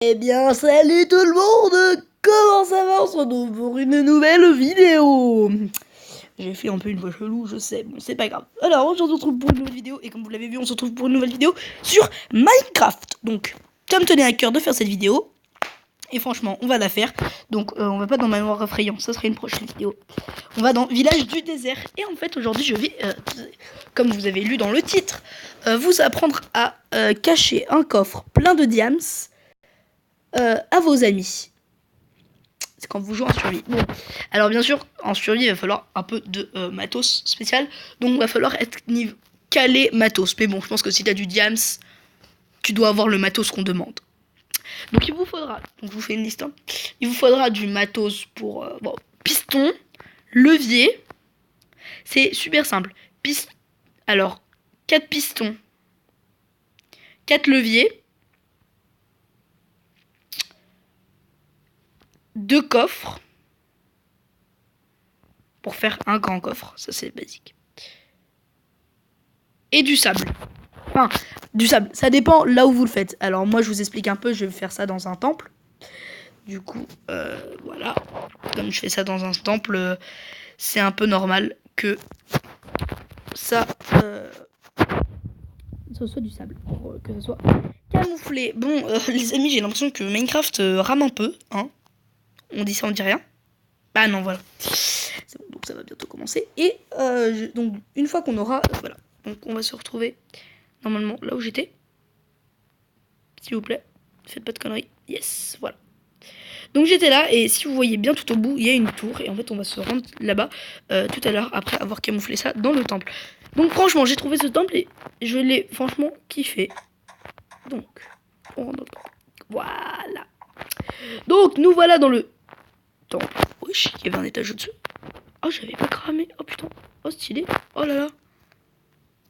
Eh bien, salut tout le monde! Comment ça va? On se retrouve pour une nouvelle vidéo! J'ai fait un peu une voix chelou, je sais, bon, c'est pas grave. Alors, aujourd'hui, on se retrouve pour une nouvelle vidéo, et comme vous l'avez vu, on se retrouve pour une nouvelle vidéo sur Minecraft. Donc, ça me tenait à cœur de faire cette vidéo, et franchement, on va la faire. Donc, on va pas dans Manoir Effrayant, ça serait une prochaine vidéo. On va dans Village du Désert, et en fait, aujourd'hui, je vais, comme vous avez lu dans le titre, vous apprendre à cacher un coffre plein de diams à vos amis. C'est quand vous jouez en survie. Bon, alors bien sûr, en survie, il va falloir un peu de matos spécial. Donc, il va falloir être calé matos. Mais bon, je pense que si tu as du diams, tu dois avoir le matos qu'on demande. Donc, il vous faudra, donc je vous fais une liste, hein. Il vous faudra du matos pour bon, piston, levier. C'est super simple. Alors, 4 pistons, 4 leviers, 2 coffres pour faire un grand coffre. Ça, c'est basique. Et du sable. Enfin, du sable. Ça dépend là où vous le faites. Alors, moi, je vous explique un peu. Je vais faire ça dans un temple. Du coup, voilà. Comme je fais ça dans un temple, c'est un peu normal que ça soit du sable. Pour que ça soit camouflé. Bon, les amis, j'ai l'impression que Minecraft rame un peu. Hein. On dit ça, on dit rien. Ah non, voilà. C'est bon, donc ça va bientôt commencer. Et donc, une fois qu'on aura... voilà. Donc, on va se retrouver normalement là où j'étais. S'il vous plaît. Faites pas de conneries. Yes, voilà. Donc j'étais là et si vous voyez bien tout au bout, il y a une tour et en fait on va se rendre là-bas tout à l'heure après avoir camouflé ça dans le temple. Donc franchement j'ai trouvé ce temple et je l'ai franchement kiffé. Donc on rentre dans le temple. Voilà. Donc nous voilà dans le temple. Wesh, il y avait un étage au-dessus. Oh j'avais pas cramé. Oh putain. Oh stylé. Oh là là.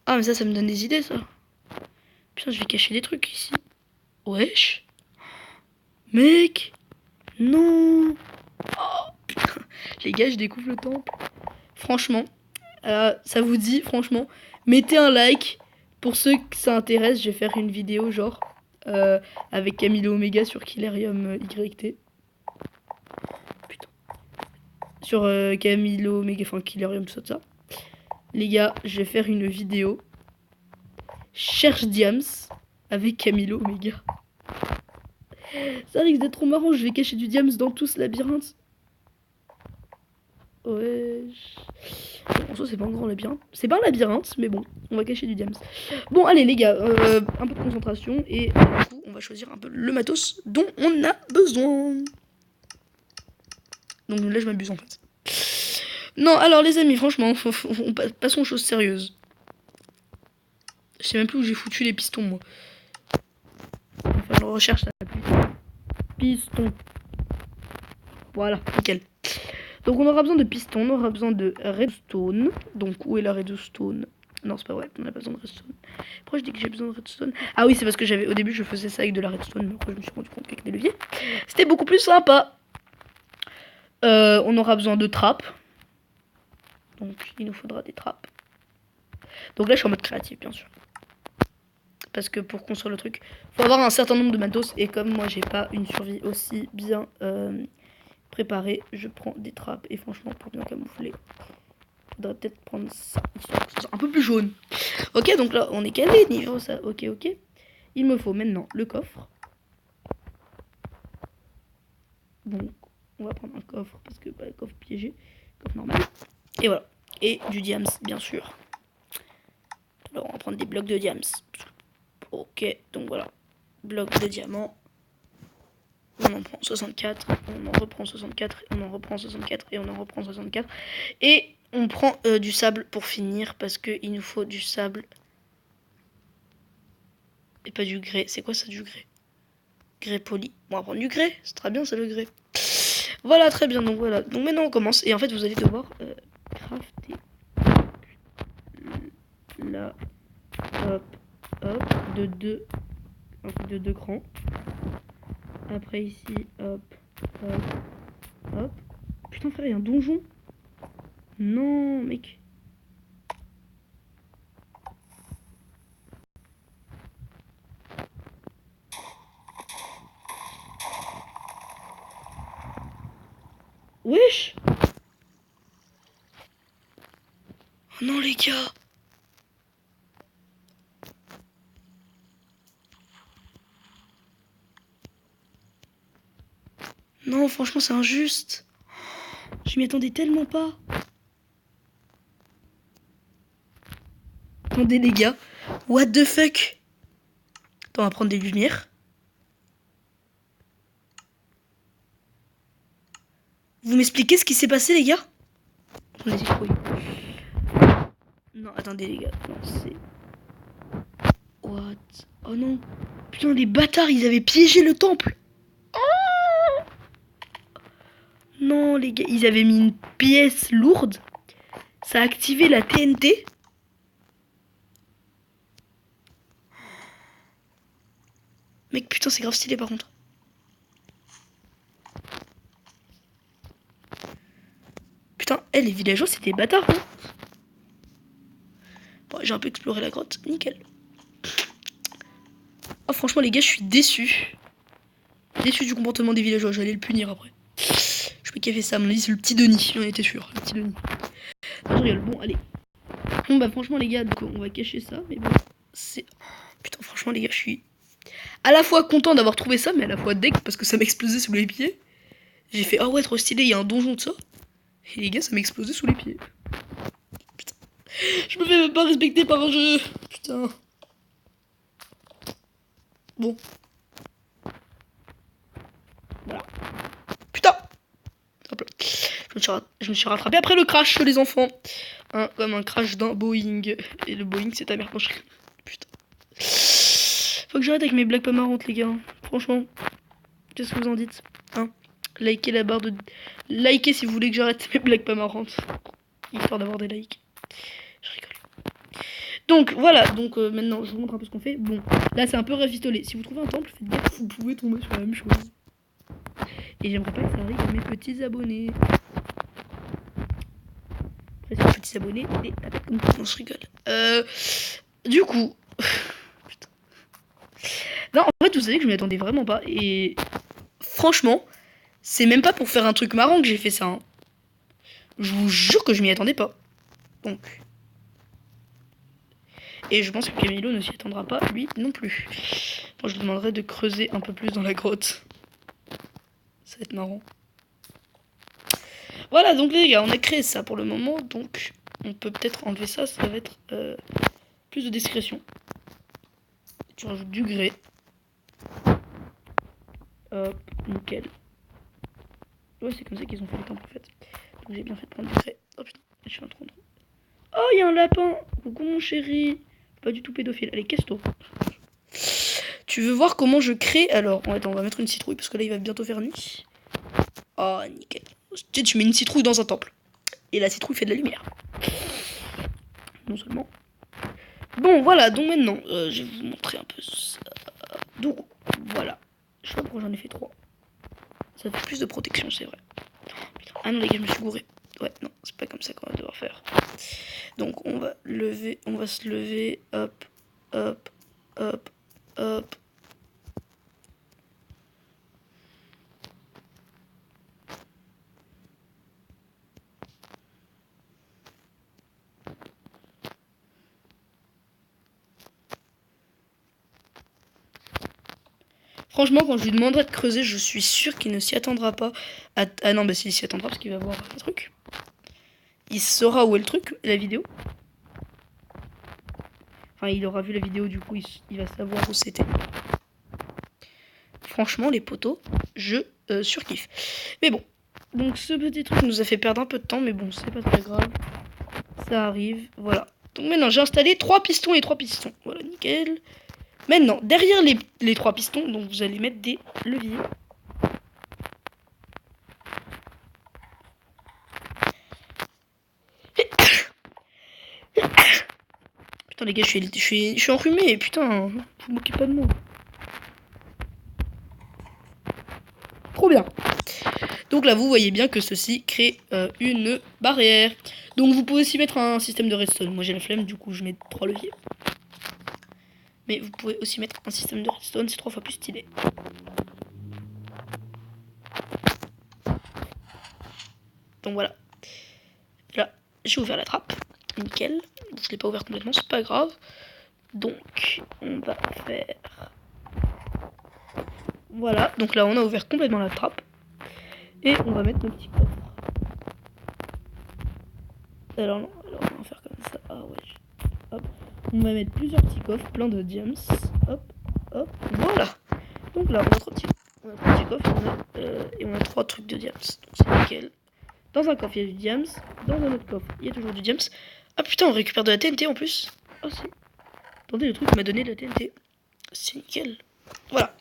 Ah mais ça me donne des idées ça. Putain je vais cacher des trucs ici. Wesh. Mec. Non. Oh putain. Les gars je découvre le temple. Franchement, ça vous dit, franchement, mettez un like. Pour ceux que ça intéresse, je vais faire une vidéo genre avec Camilo Omega sur Killerium YT. Putain. Sur Camilo Omega, enfin Killerium, tout ça. Les gars, je vais faire une vidéo. Cherche Diams avec Camilo Omega. Ça risque d'être trop marrant, je vais cacher du Diams dans tout ce labyrinthe. Ouais. En soi, c'est pas un grand labyrinthe. C'est pas un labyrinthe, mais bon, on va cacher du diams. Bon, allez, les gars, un peu de concentration. Et du coup, on va choisir un peu le matos dont on a besoin. Donc là, je m'abuse en fait. Non, alors, les amis, franchement, passons aux choses sérieuses. Je sais même plus où j'ai foutu les pistons, moi. On va faire une recherche là. Pistons. Voilà, nickel. Donc on aura besoin de pistons, on aura besoin de redstone. Donc où est la redstone? Non, c'est pas vrai, on n'a pas besoin de redstone. Pourquoi je dis que j'ai besoin de redstone? Ah oui, c'est parce que j'avais au début je faisais ça avec de la redstone, mais après je me suis rendu compte qu'avec des leviers, c'était beaucoup plus sympa. On aura besoin de trappes. Donc il nous faudra des trappes. Donc là je suis en mode créatif bien sûr. Parce que pour construire le truc, faut avoir un certain nombre de matos. Et comme moi j'ai pas une survie aussi bien préparée, je prends des trappes. Et franchement pour bien camoufler, faudrait peut-être prendre ça, histoire que ce soit un peu plus jaune. Ok, donc là, on est calé niveau ça. Ok. Il me faut maintenant le coffre. Donc, on va prendre un coffre, parce que, bah, coffre piégé, coffre normal. Et voilà. Et du diams, bien sûr. Alors, on va prendre des blocs de diams. Ok, donc voilà. Bloc de diamant. On en prend 64, on en reprend 64, on en reprend 64, et on en reprend 64. Et on prend du sable pour finir, parce qu'il nous faut du sable. Et pas du grès. C'est quoi ça, du grès? Grès poli. Bon, on va prendre du grès. C'est très bien, ça, le grès. Voilà, très bien. Donc, voilà. Donc, maintenant, on commence. Et en fait, vous allez devoir crafter. Là. Hop. De deux crans. Après, ici. Hop. Putain, frère, il y a un donjon. Non, mec. Wesh. Oh non les gars. Non, franchement, c'est injuste. Je m'y attendais tellement pas. Attendez les gars. What the fuck. Attends, on va prendre des lumières. Vous m'expliquez ce qui s'est passé les gars? On citrouilles. Non, attendez les gars. Non, c'est... What? Oh non. Putain, les bâtards, ils avaient piégé le temple. Non, les gars, ils avaient mis une pièce lourde. Ça a activé la TNT. Mec, putain, c'est grave stylé par contre. Putain, les villageois, c'était des bâtards, hein. Bon, j'ai un peu exploré la grotte. Nickel. Oh, franchement, les gars, je suis déçu. Déçu du comportement des villageois. J'allais le punir après. Je sais pas qui a fait ça. À mon avis, c'est le petit Denis. J'en étais sûr. Le petit Denis. Non, je rigole. Bon, allez. Bon, bah, franchement, les gars, donc, on va cacher ça. Mais bon, c'est... Putain, franchement, les gars, je suis à la fois content d'avoir trouvé ça, mais à la fois deg parce que ça m'explosait sous les pieds. J'ai fait, ah ouais, trop stylé, il y a un donjon de ça. Et les gars, ça m'explosait sous les pieds. Putain. Je me fais même pas respecter par un jeu. Putain. Bon. Voilà. Putain. Hop là. Je me suis rattrapé après le crash, les enfants. Hein, comme un crash d'un Boeing. Et le Boeing, c'est ta mère. Putain. Faut que j'arrête avec mes blagues pas marrantes, les gars. Franchement. Qu'est-ce que vous en dites? Hein? Likez la barre de... Likez si vous voulez que j'arrête mes blagues pas marrantes. Histoire d'avoir des likes. Je rigole. Donc voilà, donc maintenant je vous montre un peu ce qu'on fait. Bon, là c'est un peu rafistolé. Si vous trouvez un temple, faites gaffe, vous pouvez tomber sur la même chose. Et j'aimerais pas que ça arrive à mes petits abonnés. Après, ces petits abonnés, et la tête comme ça, je rigole. Du coup... Putain. Non, en fait, vous savez que je m'y attendais vraiment pas. Et franchement, c'est même pas pour faire un truc marrant que j'ai fait ça. Hein. Je vous jure que je m'y attendais pas. Donc... Et je pense que Camilo ne s'y attendra pas, lui non plus. Bon, je lui demanderai de creuser un peu plus dans la grotte. Ça va être marrant. Voilà, donc les gars, on a créé ça pour le moment. Donc, on peut peut-être enlever ça. Ça va être plus de discrétion. Tu rajoutes du grès. Hop, nickel. Ouais, c'est comme ça qu'ils ont fait les temples en fait. Donc j'ai bien fait de prendre du grès. Oh putain, je suis un trop. Oh, il y a un lapin. Coucou mon chéri. Pas du tout pédophile. Allez, casse-toi. Tu veux voir comment je crée? Alors, attends, on va mettre une citrouille parce que là il va bientôt faire nuit. Oh, nickel. Tu mets une citrouille dans un temple. Et la citrouille fait de la lumière. Non seulement. Bon, voilà, donc maintenant, je vais vous montrer un peu ça. Donc, voilà. Je sais pas pourquoi j'en ai fait 3. Ça fait plus de protection, c'est vrai. Ah non, les gars, je me suis gouré. Ouais, non, c'est pas comme ça qu'on va devoir faire. Donc, on va se lever. Hop, hop, hop, hop. Franchement, quand je lui demanderai de creuser, je suis sûr qu'il ne s'y attendra pas. Ah non, bah s'il s'y attendra parce qu'il va voir un truc. Il saura où est le truc, la vidéo. Enfin, il aura vu la vidéo, du coup, il va savoir où c'était. Franchement, les poteaux, je surkiffe. Mais bon, donc ce petit truc nous a fait perdre un peu de temps, mais bon, c'est pas très grave. Ça arrive, voilà. Donc maintenant, j'ai installé 3 pistons et 3 pistons. Voilà, nickel. Maintenant, derrière les 3 pistons, donc vous allez mettre des leviers. Putain les gars, je suis enrhumé, putain, vous vous moquez pas de moi. Trop bien. Donc là, vous voyez bien que ceci crée une barrière. Donc vous pouvez aussi mettre un système de redstone. Moi j'ai la flemme, du coup je mets 3 leviers. Mais vous pouvez aussi mettre un système de redstone, c'est 3 fois plus stylé. Donc voilà. Là, j'ai ouvert la trappe. Nickel. Je l'ai pas ouvert complètement, c'est pas grave. Donc, on va faire... Voilà, donc là, on a ouvert complètement la trappe. Et on va mettre nos petits coffres. Alors, non, alors on va faire comme ça. Ah ouais. Hop. On va mettre plusieurs petits coffres, plein de diams. Hop, hop, voilà. Donc là, on a trois petits coffres et on a 3 trucs de diams. Donc c'est nickel. Dans un coffre, il y a du diams. Dans un autre coffre, il y a toujours du diams. Ah putain, on récupère de la TNT en plus. Ah si. Attendez, le truc m'a donné de la TNT. C'est nickel. Voilà.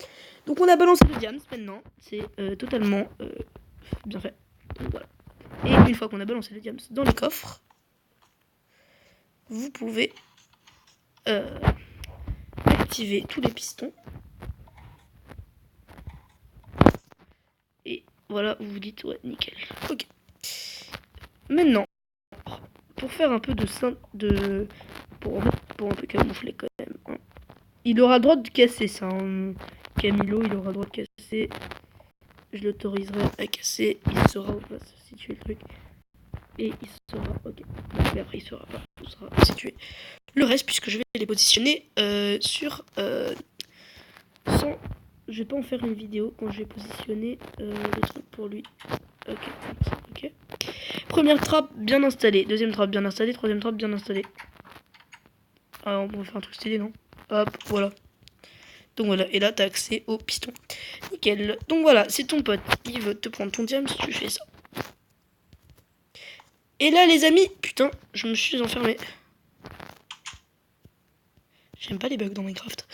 Donc on a balancé le diams maintenant. C'est totalement bien fait. Donc voilà. Et une fois qu'on a balancé le diams dans les coffres, vous pouvez activer tous les pistons. Et voilà, vous vous dites, ouais, nickel. Ok. Maintenant, pour faire un peu de pour un peu camoufler quand même. Hein. Il aura le droit de casser ça. Hein. Camilo, il aura le droit de casser. Je l'autoriserai à casser. Il saura où va se situer le truc. Et il saura, ok. Mais après, il saura pas où sera situé le reste, puisque je vais les positionner sur... sans... Je vais pas en faire une vidéo quand je vais positionner les trucs pour lui. Ok, ok. Première trappe bien installée. Deuxième trappe bien installée. Troisième trappe bien installée. Ah, on va faire un truc stylé, non? Hop, voilà. Donc voilà, et là t'as accès au piston. Nickel. Donc voilà, c'est ton pote. Il veut te prendre ton diamant si tu fais ça. Et là les amis, putain, je me suis enfermé. J'aime pas les bugs dans Minecraft.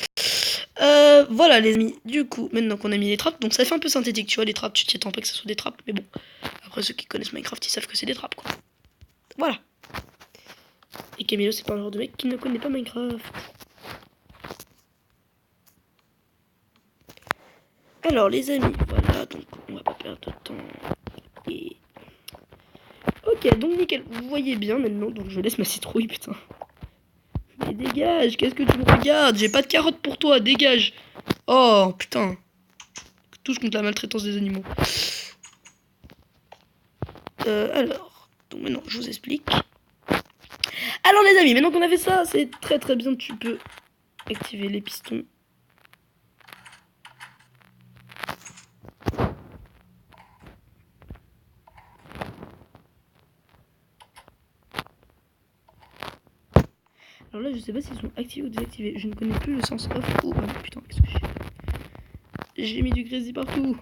Voilà les amis, du coup, maintenant qu'on a mis les trappes, donc ça fait un peu synthétique, tu vois, les trappes, tu t'y attends pas que ce soit des trappes, mais bon. Après ceux qui connaissent Minecraft, ils savent que c'est des trappes, quoi. Voilà. Et Camilo, c'est pas un genre de mec qui ne connaît pas Minecraft. Alors les amis, voilà, donc on va pas perdre de temps. Et... Ok, donc nickel, vous voyez bien maintenant, donc je laisse ma citrouille, putain. Mais dégage, qu'est-ce que tu me regardes? J'ai pas de carotte pour toi, dégage. Oh, putain. Touche contre la maltraitance des animaux. Alors, donc maintenant, je vous explique. Alors les amis, maintenant qu'on a fait ça, c'est très très bien, tu peux activer les pistons. Alors là, je sais pas s'ils sont activés ou désactivés. Je ne connais plus le sens off. Oh, putain, qu'est-ce que j'ai? J'ai mis du grésil partout.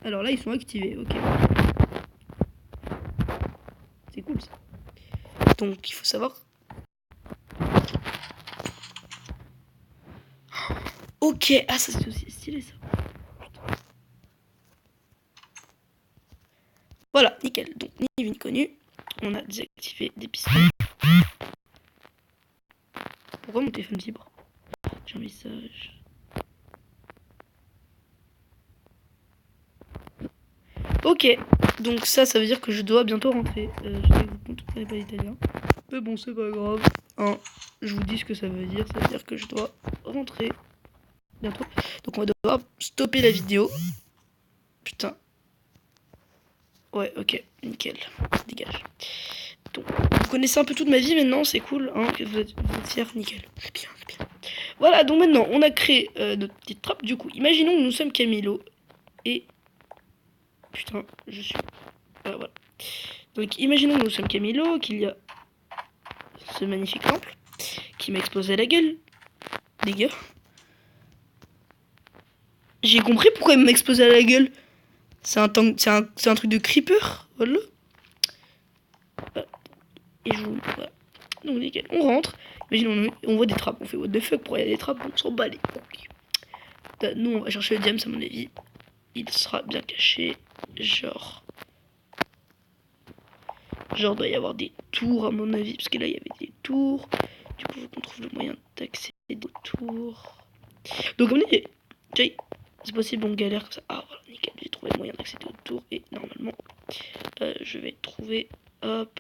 Alors là, ils sont activés, ok. C'est cool ça. Donc, il faut savoir. Ok, ah, ça c'est aussi stylé ça. Putain. Voilà, nickel. Donc, ni vu ni connu. On a désactivé des pistons. Pourquoi mon téléphone vibre? J'ai un message. Ok, donc ça veut dire que je dois bientôt rentrer. Je sais que vous ne comprenez pas l'italien. Mais bon, c'est pas grave. Hein, je vous dis ce que ça veut dire. Ça veut dire que je dois rentrer bientôt. Donc on va devoir stopper la vidéo. Putain. Ouais, ok, nickel. Dégage. Donc, vous connaissez un peu toute ma vie maintenant, c'est cool. Hein, vous êtes fiers, nickel. C'est bien, c'est bien. Voilà, donc maintenant, on a créé notre petite trappe. Du coup, imaginons que nous sommes Camilo. Et... Putain, je suis... voilà. Donc, imaginons que nous sommes Camilo, qu'il y a ce magnifique temple qui m'a explosé la gueule. Les gars. J'ai compris pourquoi il m'a explosé à la gueule. C'est un truc de creeper. Voilà. Et je vous... Voilà. Donc, nickel. On rentre. Imaginons, on voit des trappes. On fait what the fuck, pourquoi il y a des trappes? On s'en bat les couilles. Nous, on va chercher le diamant, à mon avis. Il sera bien caché. Genre, doit y avoir des tours, à mon avis. Parce que là, il y avait des tours. Du coup, faut qu'on trouve le moyen d'accéder aux tours. Donc, on est... C'est possible, on galère comme ça. Ah, voilà, nickel. J'ai trouvé le moyen d'accéder aux tours. Et normalement, je vais trouver... Hop.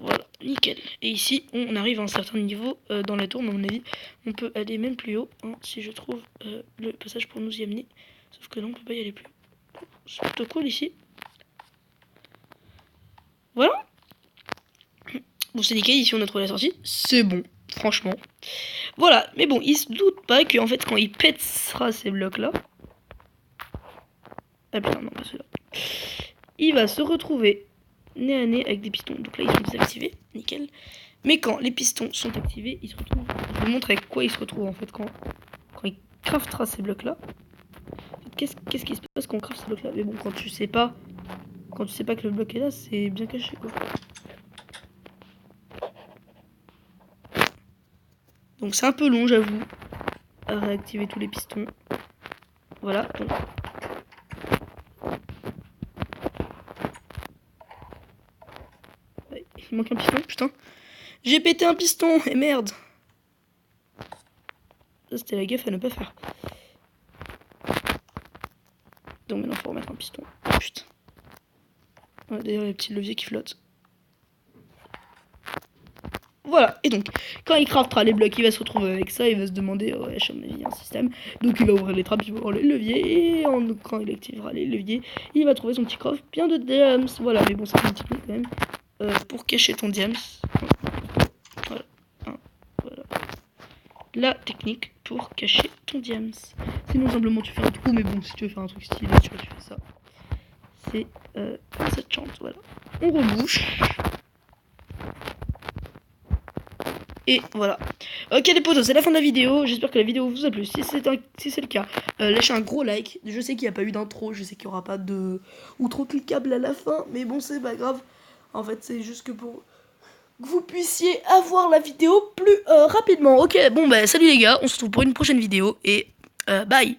Voilà, nickel. Et ici, on arrive à un certain niveau dans la tour, mais à mon avis, on peut aller même plus haut, hein, si je trouve le passage pour nous y amener. Sauf que là, on peut pas y aller plus haut. C'est plutôt cool ici. Voilà. Bon, c'est nickel, ici on a trouvé la sortie. C'est bon, franchement. Voilà, mais bon, il se doute pas qu'en fait, quand il pètera ces blocs-là... Ah putain, non, pas celui-là. Il va se retrouver nez à nez avec des pistons. Donc là, ils sont désactivés, nickel. Mais quand les pistons sont activés, il se retrouve... Je vais vous montrer avec quoi il se retrouve, en fait, quand il craftera ces blocs-là. Qu'est-ce qui se passe quand on craft ces blocs-là? Mais bon, quand tu sais pas que le bloc est là, c'est bien caché, quoi. Donc c'est un peu long, j'avoue, à réactiver tous les pistons. Voilà, donc... Il manque un piston, putain. J'ai pété un piston, et merde. Ça, c'était la gaffe à ne pas faire. Donc maintenant, il faut remettre un piston. Putain. Ouais, d'ailleurs, les petits leviers qui flottent. Voilà, et donc, quand il craftera les blocs, il va se retrouver avec ça, il va se demander, ouais, à mon avis, il y a un système. Donc il va ouvrir les trappes, il va ouvrir les leviers, et quand il activera les leviers, il va trouver son petit coffre plein de diams. Voilà, mais bon, c'est un petit peu quand même. Pour cacher ton diams. Voilà. Voilà. La technique pour cacher ton diams. Sinon, simplement, tu fais un trou, mais bon, si tu veux faire un truc stylé, tu fais ça. C'est cette chante, voilà. On rebouche. Et voilà. Ok les potos, c'est la fin de la vidéo. J'espère que la vidéo vous a plu. Si c'est le cas, lâchez un gros like. Je sais qu'il n'y a pas eu d'intro, je sais qu'il n'y aura pas de outro cliquable à la fin. Mais bon, c'est pas grave. En fait, c'est juste que pour que vous puissiez avoir la vidéo plus rapidement. Ok, bon bah salut les gars, on se retrouve pour une prochaine vidéo. Et bye.